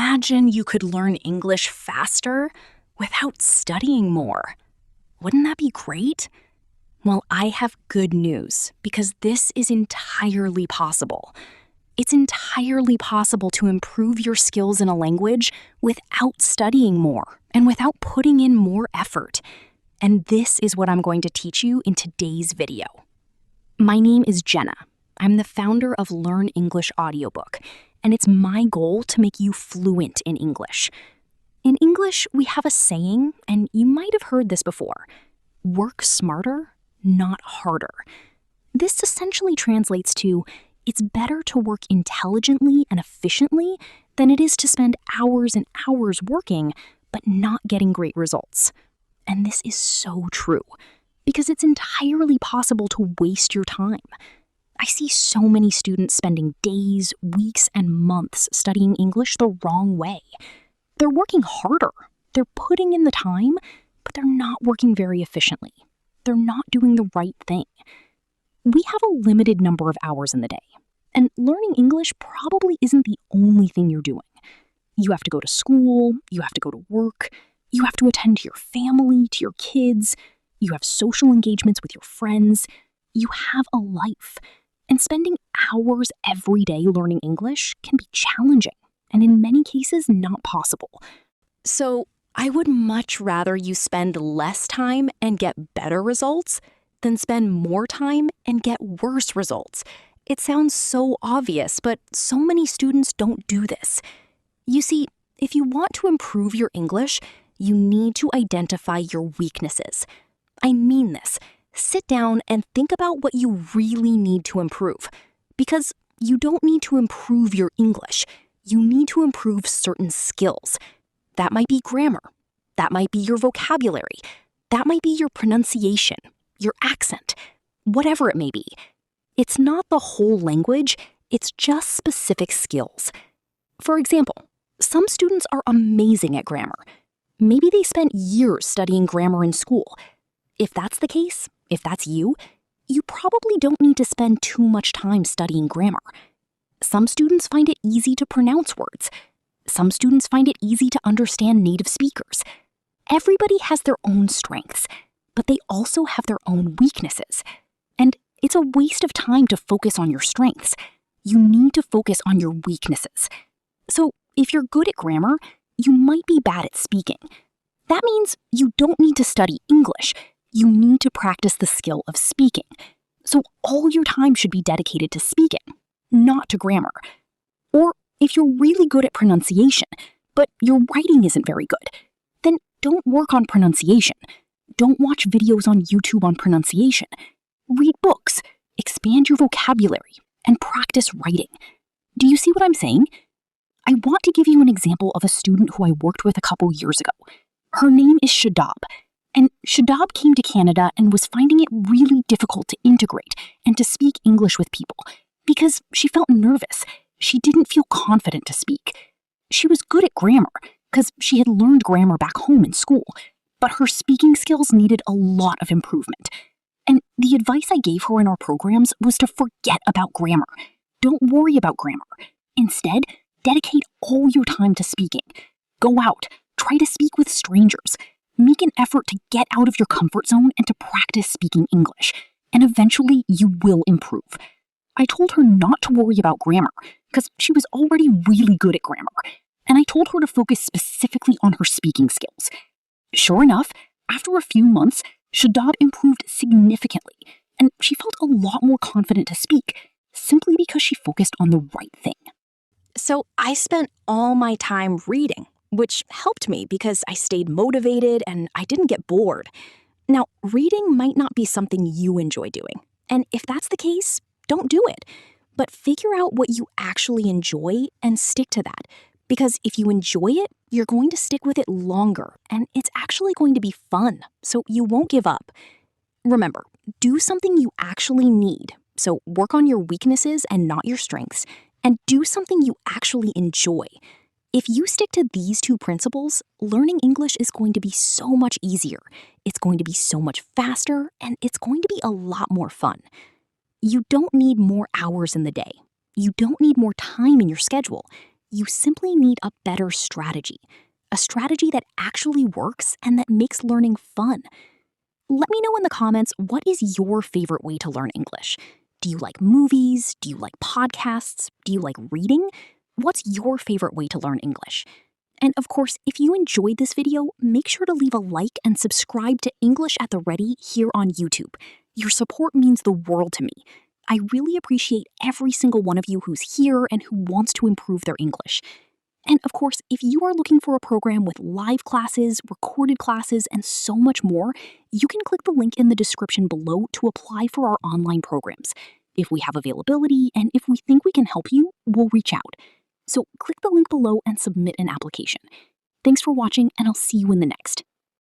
Imagine you could learn English faster without studying more. Wouldn't that be great? Well, I have good news because this is entirely possible. It's entirely possible to improve your skills in a language without studying more and without putting in more effort. And this is what I'm going to teach you in today's video. My name is Jenna. I'm the founder of Learn English Audiobook, and it's my goal to make you fluent in English. In English, we have a saying, and you might have heard this before: work smarter, not harder. This essentially translates to, it's better to work intelligently and efficiently than it is to spend hours and hours working, but not getting great results. And this is so true, because it's entirely possible to waste your time. I see so many students spending days, weeks, and months studying English the wrong way. They're working harder, they're putting in the time, but they're not working very efficiently. They're not doing the right thing. We have a limited number of hours in the day, and learning English probably isn't the only thing you're doing. You have to go to school, you have to go to work, you have to attend to your family, to your kids, you have social engagements with your friends, you have a life. And spending hours every day learning English can be challenging, and in many cases, not possible. So I would much rather you spend less time and get better results than spend more time and get worse results. It sounds so obvious, but so many students don't do this. You see, if you want to improve your English, you need to identify your weaknesses. I mean this. Sit down and think about what you really need to improve. Because you don't need to improve your English. You need to improve certain skills. That might be grammar. That might be your vocabulary. That might be your pronunciation, your accent, whatever it may be. It's not the whole language, it's just specific skills. For example, some students are amazing at grammar. Maybe they spent years studying grammar in school. If that's the case, if that's you probably don't need to spend too much time studying grammar. Some students find it easy to pronounce words. Some students find it easy to understand native speakers. Everybody has their own strengths, but they also have their own weaknesses. And it's a waste of time to focus on your strengths. You need to focus on your weaknesses. So if you're good at grammar, you might be bad at speaking. That means you don't need to study English. You need to practice the skill of speaking. So all your time should be dedicated to speaking, not to grammar. Or if you're really good at pronunciation, but your writing isn't very good, then don't work on pronunciation. Don't watch videos on YouTube on pronunciation. Read books, expand your vocabulary, and practice writing. Do you see what I'm saying? I want to give you an example of a student who I worked with a couple years ago. Her name is Shadab. And Shadab came to Canada and was finding it really difficult to integrate and to speak English with people because she felt nervous. She didn't feel confident to speak. She was good at grammar because she had learned grammar back home in school, but her speaking skills needed a lot of improvement. And the advice I gave her in our programs was to forget about grammar. Don't worry about grammar. Instead, dedicate all your time to speaking. Go out, try to speak with strangers. Make an effort to get out of your comfort zone and to practice speaking English, and eventually you will improve. I told her not to worry about grammar, because she was already really good at grammar, and I told her to focus specifically on her speaking skills. Sure enough, after a few months, Shadab improved significantly, and she felt a lot more confident to speak, simply because she focused on the right thing. So I spent all my time reading, which helped me because I stayed motivated and I didn't get bored. Now, reading might not be something you enjoy doing, and if that's the case, don't do it. But figure out what you actually enjoy and stick to that, because if you enjoy it, you're going to stick with it longer, and it's actually going to be fun, so you won't give up. Remember, do something you actually need, so work on your weaknesses and not your strengths, and do something you actually enjoy. If you stick to these two principles, learning English is going to be so much easier. It's going to be so much faster, and it's going to be a lot more fun. You don't need more hours in the day. You don't need more time in your schedule. You simply need a better strategy, a strategy that actually works and that makes learning fun. Let me know in the comments, what is your favorite way to learn English? Do you like movies? Do you like podcasts? Do you like reading? What's your favorite way to learn English? And of course, if you enjoyed this video, make sure to leave a like and subscribe to English at the Ready here on YouTube. Your support means the world to me. I really appreciate every single one of you who's here and who wants to improve their English. And of course, if you are looking for a program with live classes, recorded classes, and so much more, you can click the link in the description below to apply for our online programs. If we have availability and if we think we can help you, we'll reach out. So click the link below and submit an application. Thanks for watching, and I'll see you in the next.